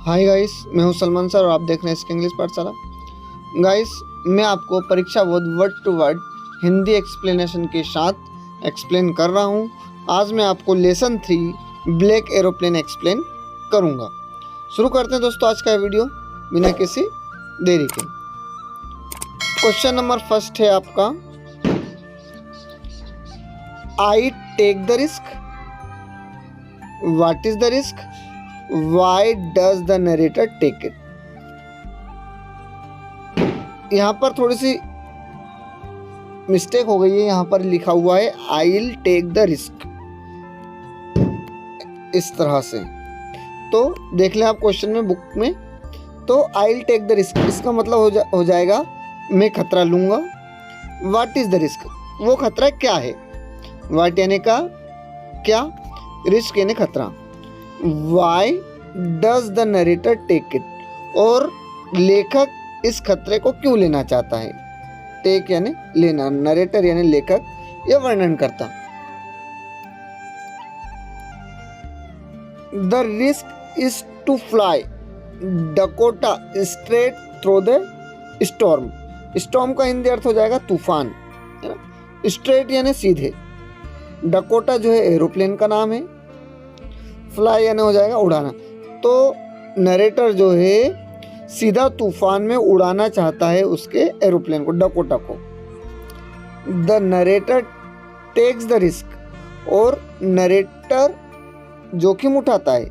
Hi guys, मैं हूं Salman sir और आप देख रहे हैं इसके इंग्लिश पाठशाला। गाइस, मैं आपको परीक्षा बोध word to word Hindi explanation के साथ एक्सप्लेन कर रहा हूं। आज मैं आपको लेसन 3 ब्लैक एरोप्लेन एक्सप्लेन करूंगा। शुरू करते हैं दोस्तों आज का वीडियो बिना किसी देरी के। क्वेश्चन नंबर फर्स्ट है आपका, I take the risk. What is the risk? Why does the narrator take it? यहाँ पर थोड़ी सी मिस्टेक हो गई है। यहाँ पर लिखा हुआ है I'll take the risk, इस तरह से। तो देख लें आप क्वेश्चन में, बुक में। तो I'll take the risk इसका मतलब हो जाएगा मैं खतरा लूँगा। What is the risk? वो खतरा क्या है? What यानी का क्या, रिस्क यानी खतरा। Why does the narrator take it? और लेखक इस खतरे को क्यों लेना चाहता है? टेक यानी लेना, नरेटर यानी लेखक या वर्णन करता। The risk is to fly Dakota straight through the storm. Storm का हिंदी अर्थ हो जाएगा तूफान, है ना। स्ट्रेट यानी सीधे, डकोटा जो है एरोप्लेन का नाम है, फ्लाई यानी हो जाएगा उड़ाना। तो नरेटर जो है सीधा तूफान में उड़ाना चाहता है उसके एरोप्लेन को, डकोटा को। The narrator takes the risk, और नरेटर जोखिम उठाता है।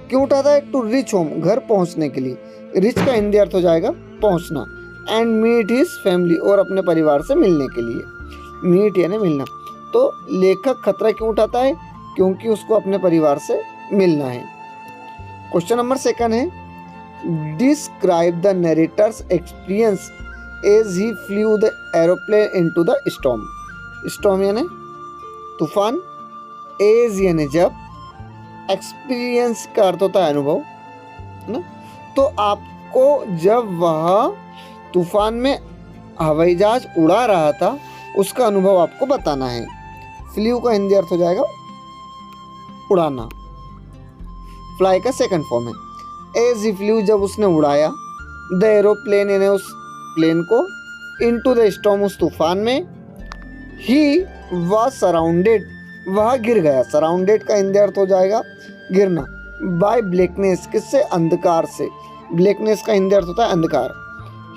क्यों उठाता है? टू रीच होम, घर पहुंचने के लिए। रिच का हिंदी अर्थ हो जाएगा पहुंचना। एंड मीट हिज फैमिली, और अपने परिवार से मिलने के लिए। मीट यानी मिलना। तो लेखक खतरा क्यों उठाता है? क्योंकि उसको अपने परिवार से मिलना है। क्वेश्चन नंबर सेकंड है, describe the narrator's experience as he flew the aeroplane into the storm. Storm यानी तूफान, एज यानी जब, एक्सपीरियंस का अर्थ होता है अनुभव, है ना। तो आपको जब वह तूफान में हवाई जहाज उड़ा रहा था उसका अनुभव आपको बताना है। फ्लू का हिंदी अर्थ हो जाएगा उड़ाना। फ्लाई का सेकंड फॉर्म है एज ही फ्लू, जब उसने उड़ाया। द एरोप्लेन यानी उस प्लेन को, इनटू द स्टॉर्म उस तूफान में। ही वाज सराउंडेड, वह गिर गया। सराउंडेड का हिंदी अर्थ हो जाएगा गिरना। बाय ब्लैकनेस, किससे? अंधकार से। ब्लैकनेस का हिंदी अर्थ होता है अंधकार।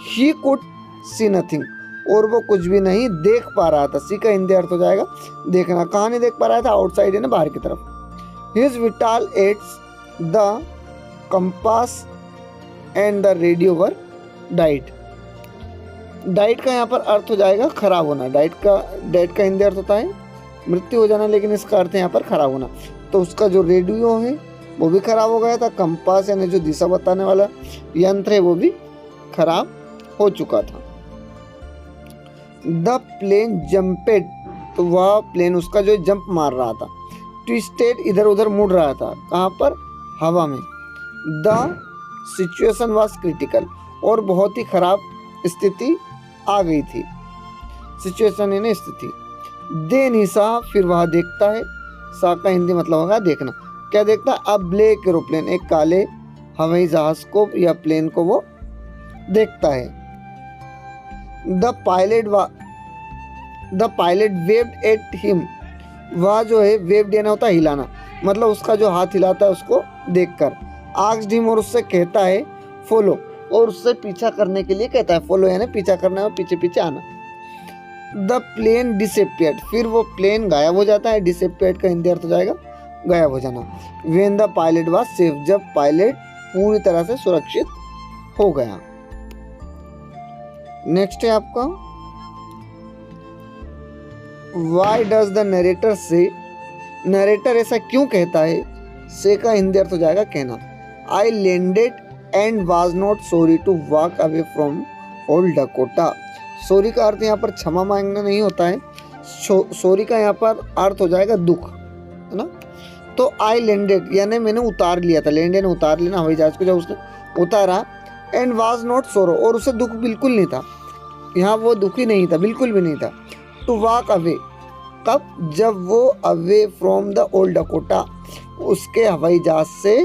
ही कुड सी नथिंग, और वो कुछ भी नहीं देख पा रहा था। सी का हिंदी अर्थ हो जाएगा देखना। कहाँ नहीं देख पा रहा था? आउटसाइड है ना, बाहर की तरफ। His vital aids, the compass and the radio were died. Diet का यहाँ पर अर्थ हो जाएगा खराब होना। डाइट का हिंदी अर्थ होता है मृत्यु हो जाना, लेकिन इसका अर्थ है यहाँ पर खराब होना। तो उसका जो रेडियो है वो भी खराब हो गया था। कंपास यानी जो दिशा बताने वाला यंत्र है वो भी खराब हो चुका था। द प्लेन जंपेड, तो वह प्लेन उसका जो जंप मार रहा था। ट्विस्टेड, इधर उधर मुड़ रहा था। कहाँ पर? हवा में। द सिचुएशन वाज क्रिटिकल, और बहुत ही खराब स्थिति आ गई थी। सिचुएशन यानी स्थिति। देन ही सा, फिर वह देखता है। सा का हिंदी मतलब होगा देखना। क्या देखता है? अब ब्लैक एरोप्लेन, एक काले हवाई जहाज को या प्लेन को वो देखता है। The pilot waived at him, वह जो है वेव देना होता है हिलाना, मतलब उसका जो हाथ हिलाता है उसको देखकर। आस्क्ड हिम, और उससे कहता है फॉलो, और उससे पीछा करने के लिए कहता है। फॉलो यानी पीछा करना और पीछे पीछे आना। द प्लेन डिसअपियर्ड, फिर वो प्लेन गायब हो जाता है। डिसअपियर्ड का हिंदी अर्थ हो जाएगा गायब हो जाना। When the pilot was safe, जब पायलट पूरी तरह से सुरक्षित हो गया। नेक्स्ट है आपका, Why does the narrator say? Narrator ऐसा क्यों कहता है? से का हिंदी अर्थ हो जाएगा कहना। I landed and was not sorry to walk away from old Dakota. Sorry का अर्थ यहाँ पर क्षमा मांगना नहीं होता है। सॉरी का यहाँ पर अर्थ हो जाएगा दुख, है ना। तो I landed यानी मैंने उतार लिया था। लैंड यानी उतार लेना हवाई जहाज को, जब उसने उतारा। एंड was not sorrow, और उसे दुख बिल्कुल नहीं था। यहाँ वो दुखी नहीं था, बिल्कुल भी नहीं था। टू वॉक अवे, कब? जब वो away from the old Dakota, उसके हवाई जहाज से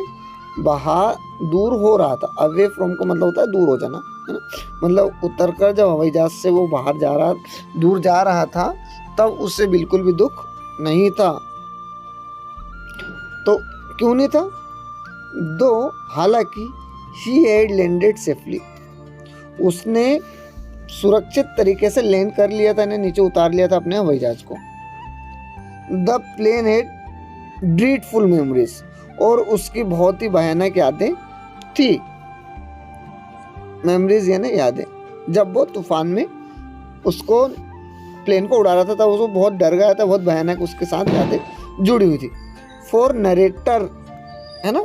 दूर हो रहा था। अवे फ्रॉम का मतलब होता है दूर हो जाना, है ना। मतलब उतरकर जब हवाई जहाज से वो बाहर जा रहा, दूर जा रहा था, तब उससे बिल्कुल भी दुख नहीं था। तो क्यों नहीं था? दो हालांकि ही हैड लैंडेड सेफली, उसने सुरक्षित तरीके से लैंड कर लिया था, इन्हें नीचे उतार लिया था अपने हवाई जहाज को। द प्लेन हैड ड्रीडफुल मेमोरीज, और उसकी बहुत ही भयानक यादें थी। मेमोरीज यानी यादें, जब वो तूफान में उसको प्लेन को उड़ा रहा था तब उसको बहुत डर गया था, बहुत भयानक उसके साथ यादें जुड़ी हुई थी। फॉर नरेटर, है ना,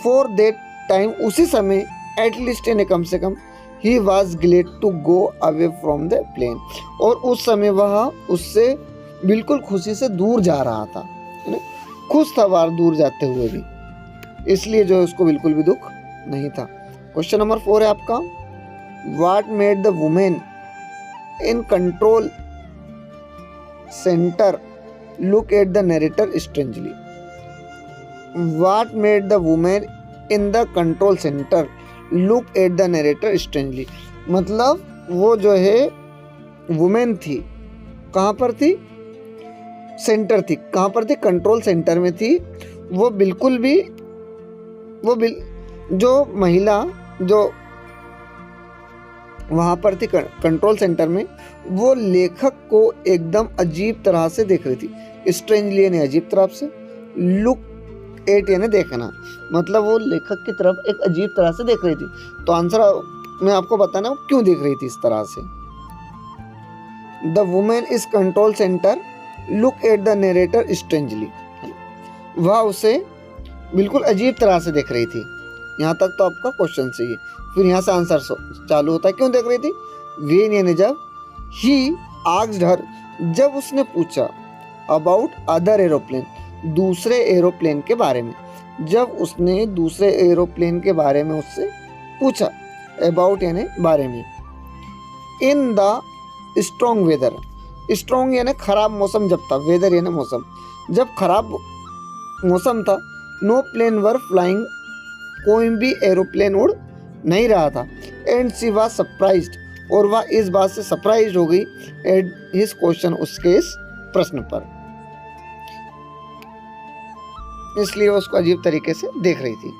फॉर दैट टाइम, उसी समय, एटलीस्ट यानी कम से कम, he was glad to go away from the plane, और उस समय वह उससे बिल्कुल खुशी से दूर जा रहा था, है ना, खुश था बाहर दूर जाते हुए भी, इसलिए जो है उसको बिल्कुल भी दुख नहीं था। क्वेश्चन नंबर 4 है आपका, what made the women in control centre look at the narrator strangely. What made the women in the control centre look at the narrator strangely, मतलब वो जो है वुमेन थी, कहाँ पर थी? सेंटर थी, कहाँ पर थी? कंट्रोल सेंटर में थी। वो बिल्कुल भी जो महिला जो वहाँ पर थी कंट्रोल सेंटर में, वो लेखक को एकदम अजीब तरह से देख रही थी। स्ट्रेंजली यानी अजीब तरह से, लुक एट यानी देखना, मतलब वो लेखक की तरफ एक अजीब तरह से देख रही थी। तो आंसर मैं आपको बताना क्यों देख रही थी इस तरह से। The women is control centre look at the narrator strangely, वह उसे बिल्कुल अजीब तरह से देख रही थी। यहाँ तक तो आपका क्वेश्चन सही है। फिर यहाँ से आंसर चालू होता है, क्यों देख रही थी? वेन यानी जब, ही आस्क्ड हर, जब उसने पूछा, अबाउट अदर एरोप्लेन, दूसरे एरोप्लेन के बारे में, जब उसने दूसरे एरोप्लेन के बारे में उससे पूछा, अबाउट यानी बारे में, in the strong weather, strong यानी खराब मौसम जब था, वेदर यानी मौसम, जब खराब मौसम था, नो प्लेन वर फ्लाइंग, कोई भी एरोप्लेन उड़ नहीं रहा था। एंड शी वाज सरप्राइज्ड, और वह इस बात से सरप्राइज हो गई, एट हिज क्वेश्चन, उसके इस प्रश्न पर, इसलिए वो उसको अजीब तरीके से देख रही थी।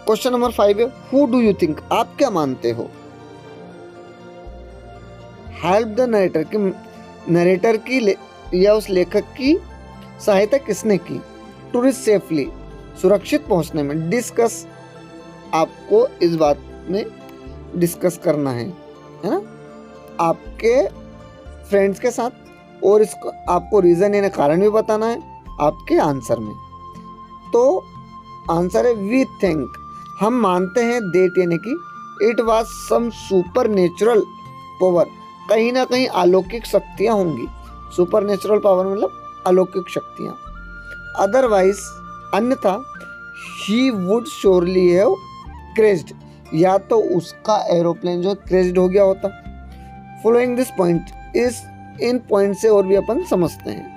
क्वेश्चन नंबर 5 है, हु डू यू थिंक, आप क्या मानते हो? हेल्प द नरेटर, कि नरेटर की या उस लेखक की सहायता किसने की? टू रीच सेफली, सुरक्षित पहुंचने में। डिस्कस, आपको इस बात में डिस्कस करना है ना, आपके फ्रेंड्स के साथ, और इसको आपको रीजन यानी कारण भी बताना है आपके आंसर में। तो आंसर है वी थिंक, हम मानते हैं, दैट यानी कि it was some super natural power, कहीं ना कहीं अलौकिक शक्तियां होंगी। सुपर नेचुरल पावर मतलब अलौकिक शक्तियां। अदरवाइज, अन्यथा, ही वुड श्योरली हैव क्रेज्ड, या तो उसका एरोप्लेन जो क्रेज्ड हो गया होता। फॉलोइंग दिस पॉइंट, इस इन पॉइंट से और भी अपन समझते हैं।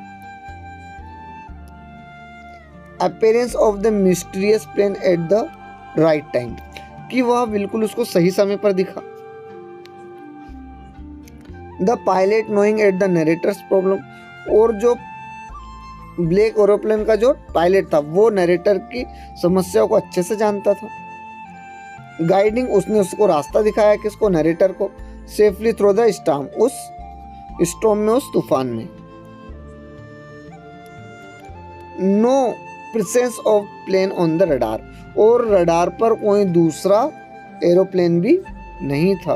Appearance of the mysterious plane at the right time, कि वह बिल्कुल उसको सही समय पर दिखा। The pilot knowing at the narrator's problem, और जो ब्लैक एरोप्लेन का जो पायलट था वो नरेटर की समस्याओं को अच्छे से जानता था। गाइडिंग, उसने उसको रास्ता दिखाया, किसको? नरेटर को। सेफली थ्रू द स्टॉर्म, उस स्टॉर्म में, उस तूफान में। No presence of plane on the radar, और रडार पर कोई दूसरा एरोप्लेन भी नहीं था।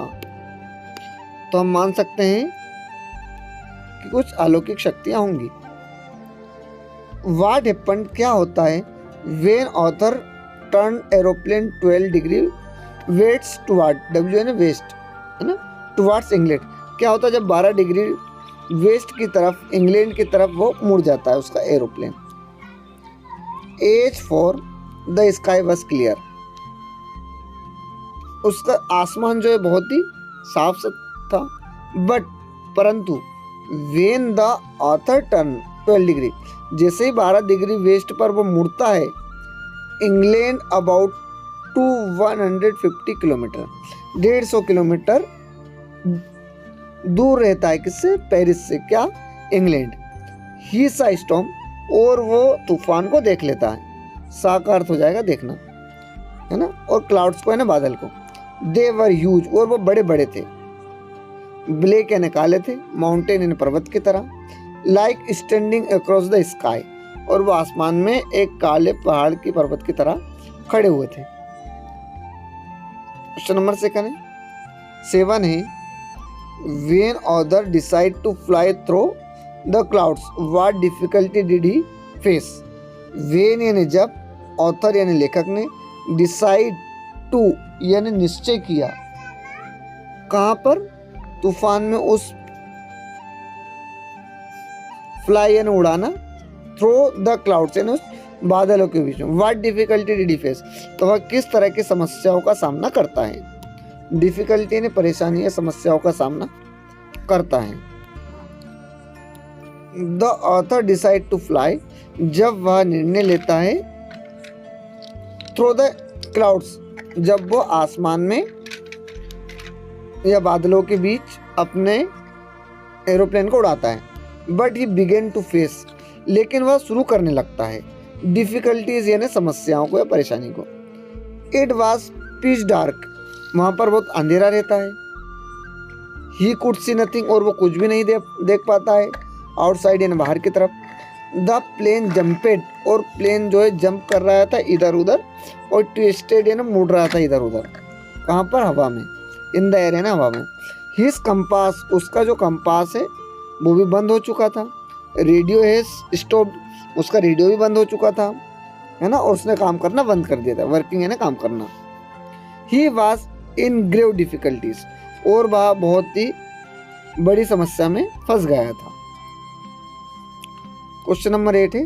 तो हम मान सकते हैं कि कुछ अलौकिक शक्तियां होंगी। व्हाट हैपेंड, क्या होता है? When author turn aeroplane 12 degree वेट्स टुवर्ड, डब्ल्यू यानी वेस्ट, है ना, टुवर्ड्स इंग्लैंड, क्या होता है जब 12 डिग्री वेस्ट की तरफ, इंग्लैंड की तरफ वो मुड़ जाता है उसका aeroplane. As for the sky was clear, उसका आसमान जो है बहुत ही साफ था, बट परंतु when the author turn 12 degree, जैसे ही 12 डिग्री वेस्ट पर वो मुड़ता है, England about to 150 kilometre, 150 kilometre दूर रहता है किससे, पेरिस से, क्या, इंग्लैंड। ही सा स्टॉर्म, और वो तूफान को देख लेता है, सा का अर्थ हो जाएगा देखना, है ना, और क्लाउड्स को है ना, बादल को। दे वर ह्यूज, और वो बड़े बड़े थे, ब्लैक यानी काले थे, माउंटेन यानी पर्वत की तरह, like standing across the sky, और वो आसमान में एक काले पहाड़ की पर्वत की तरह खड़े हुए थे। क्वेश्चन नंबर 7 है, when author decide to fly through the clouds what difficulty did he face. When यानी जब, ऑथर यानी लेखक ने, डिसाइड टू यानी निश्चय किया, कहाँ पर, तूफान में, उस फ्लाई यानी उड़ाना, थ्रू द क्लाउड्स यानी उस बादलों के बीच में, what difficulty did he face, तो वह किस तरह की समस्याओं का सामना करता है। डिफिकल्टी यानी परेशानी या समस्याओं का सामना करता है। The author decide to fly, जब वह निर्णय लेता है, थ्रू द क्लाउड्स, जब वो आसमान में या बादलों के बीच अपने एरोप्लेन को उड़ाता है। But he began to face, लेकिन वह शुरू करने लगता है, डिफिकल्टीज यानी समस्याओं को या परेशानी को। इट वॉज पिच डार्क, वहाँ पर बहुत अंधेरा रहता है। ही कुड सी नथिंग, और वो कुछ भी नहीं देख पाता है, आउटसाइड यानी बाहर की तरफ। द प्लेन जंपेड, और प्लेन जो है जंप कर रहा था इधर उधर, और ट्विस्टेड यानी मुड़ रहा था इधर उधर, कहाँ पर, हवा में, इन द एयर है ना, हवा में। हिज कंपास, उसका जो कंपास है वो भी बंद हो चुका था। रेडियो है स्टॉप, उसका रेडियो भी बंद हो चुका था, है ना, और उसने काम करना बंद कर दिया था, वर्किंग है ना, काम करना। He was in grave difficulties, और वह बहुत ही बड़ी समस्या में फंस गया था। क्वेश्चन नंबर 8 है,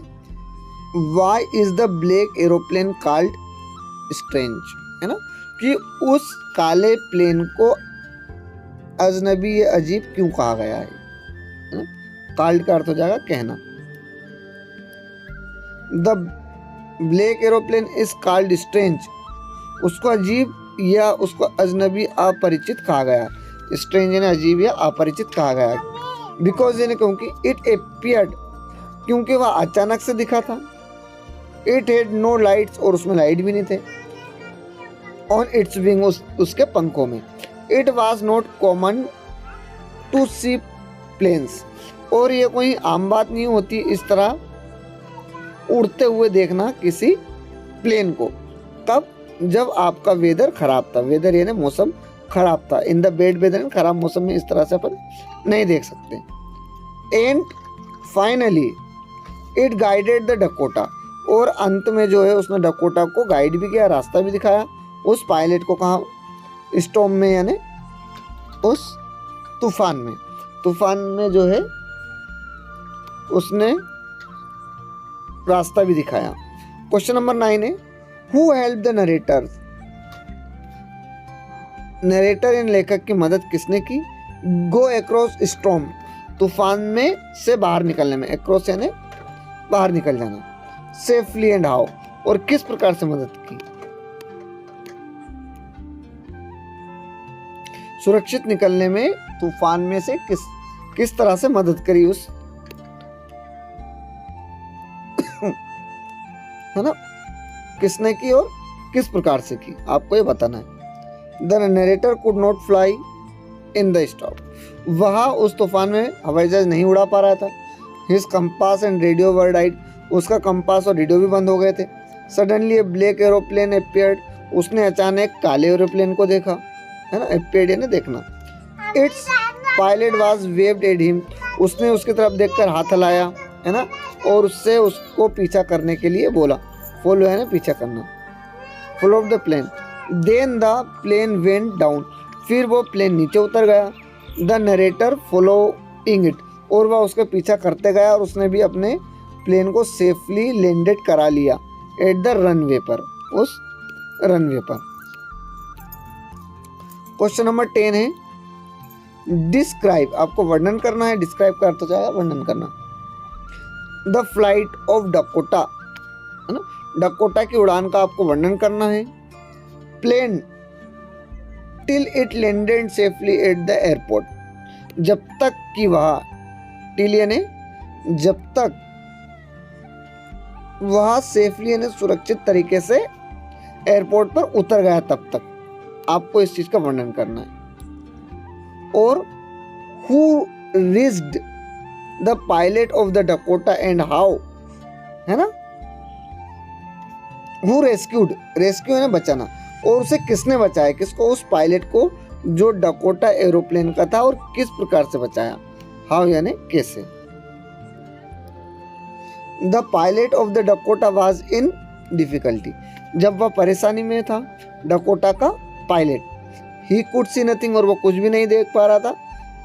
why is the black aeroplane called strange, है ना, कि उस काले प्लेन को अजनबी या अजीब क्यों कहा गया है ना? कॉल्ड का अर्थ हो जाएगा कहना। The black aeroplane is called strange, उसको अजीब या उसको अजनबी, अपरिचित कहा गया। स्ट्रेंज यानी अजीब या अपरिचित कहा गया, बिकॉज यानी क्योंकि, इट अपीयर्ड, क्योंकि वह अचानक से दिखा था। इट हैड नो लाइट्स, और उसमें लाइट भी नहीं थे। ऑन इट्स विंग, उसके पंखों में। It was not common to see planes, और ये कोई आम बात नहीं होती इस तरह उड़ते हुए देखना किसी प्लेन को। तब जब आपका वेदर खराब था, वेदर यानी मौसम खराब था, इन द बैड वेदर, खराब मौसम में इस तरह से अपन नहीं देख सकते। And finally it guided the Dakota, और अंत में जो है उसने डकोटा को गाइड भी किया, रास्ता भी दिखाया उस पायलट को, कहाँ, स्टॉर्म में यानी उस तूफान में। तूफान में जो है उसने रास्ता भी दिखाया। क्वेश्चन नंबर 9 है, who help the narrator, narrator इन लेखक की मदद किसने की। गो अक्रॉस स्टॉर्म, तूफान में से बाहर निकलने में, अक्रॉस यानी बाहर निकल जाना। सेफली एंड हाउ, और किस प्रकार से मदद की। सुरक्षित निकलने में तूफान में से किस तरह से मदद करी उस, है ना, किसने की और किस प्रकार से की, आपको ये बताना है। The narrator could not fly in the storm, वह उस तूफान में हवाई जहाज नहीं उड़ा पा रहा था। His compass and radio were died, उसका कंपास और रेडियो भी बंद हो गए थे। सडनली ए ब्लैक एरोप्लेन अपीयर्ड, उसने अचानक काले एरोप्लेन को देखा, है ना, अपीयर्ड यानी देखना। It's pilot was waived at him, उसने उसकी तरफ देखकर हाथ हिलाया, है ना, और उससे उसको पीछा करने के लिए बोला। फॉलो है ना, पीछा करना। Follow the plane, then the plane went down, फिर वो प्लेन नीचे उतर गया। द नरेटर फॉलोइंग इट, और वह उसका पीछा करते गया, और उसने भी अपने प्लेन को सेफली लैंडेड करा लिया एट द रनवे पर, उस रनवे पर। क्वेश्चन नंबर 10 है, डिस्क्राइब, आपको वर्णन करना है, डिस्क्राइब का अर्थ हो जाएगा वर्णन करना। द फ्लाइट ऑफ डकोटा, है ना, डकोटा की उड़ान का आपको वर्णन करना है। Plane till it landed safely at the airport, जब तक कि वह, टिल यानी जब तक, वह सेफली यानी सुरक्षित तरीके से एयरपोर्ट पर उतर गया तब तक आपको इस चीज का वर्णन करना है। और who risked the pilot of the Dakota and how, है ना, हु रेस्क्यूड, रेस्क्यू यानी बचाना, और उसे किसने बचाया, किसको, उस पायलट को जो डकोटा एरोप्लेन का था, और किस प्रकार से बचाया, हाउ यानी कैसे। The pilot of the Dakota was in difficulty, जब वह परेशानी में था, डकोटा का pilot, he could see nothing, और वो कुछ भी नहीं देख पा रहा था,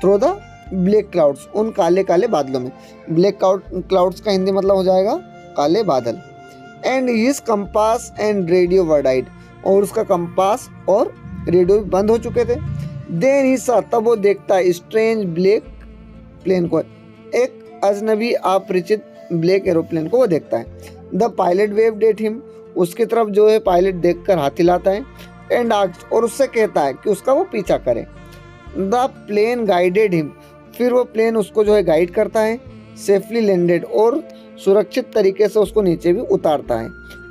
थ्रू द ब्लैक क्लाउड्स, उन काले काले बादलों में, ब्लैक क्लाउड्स का हिंदी मतलब हो जाएगा काले बादल। And his compass and radio were died, और उसका कंपास और रेडियो बंद हो चुके थे। देन ही सा, तब वो देखता है, स्ट्रेंज ब्लैक प्लेन को, एक अजनबी अपरिचित ब्लैक एरोप्लेन को वो देखता है। The pilot waived at him, उसकी तरफ जो है पायलट देखकर हाथ हिलाता है। एंड आस्क्ड, और उससे कहता है कि उसका वो पीछा करे। द प्लेन गाइडेड हिम, फिर वो प्लेन उसको जो है गाइड करता है। सेफली लैंडेड, और सुरक्षित तरीके से उसको नीचे भी उतारता है।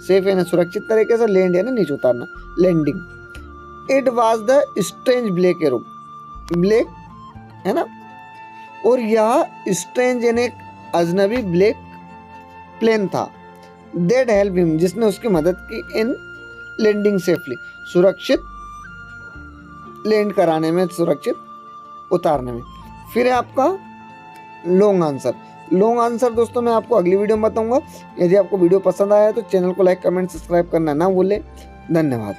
सेफ यानी सुरक्षित तरीके से, लैंड यानी नीचे उतारना, landing. It was the strange black arrow, black है ना, और यह स्ट्रेंज यानी एक अजनबी ब्लैक प्लेन था। दैट हेल्प हिम, जिसने उसकी मदद की, इन लैंडिंग सेफली, सुरक्षित लैंड कराने में, सुरक्षित उतारने में। फिर है आपका लॉन्ग आंसर। लॉन्ग आंसर दोस्तों मैं आपको अगली वीडियो में बताऊंगा। यदि आपको वीडियो पसंद आया तो चैनल को लाइक, कमेंट, सब्सक्राइब करना ना भूलें। धन्यवाद।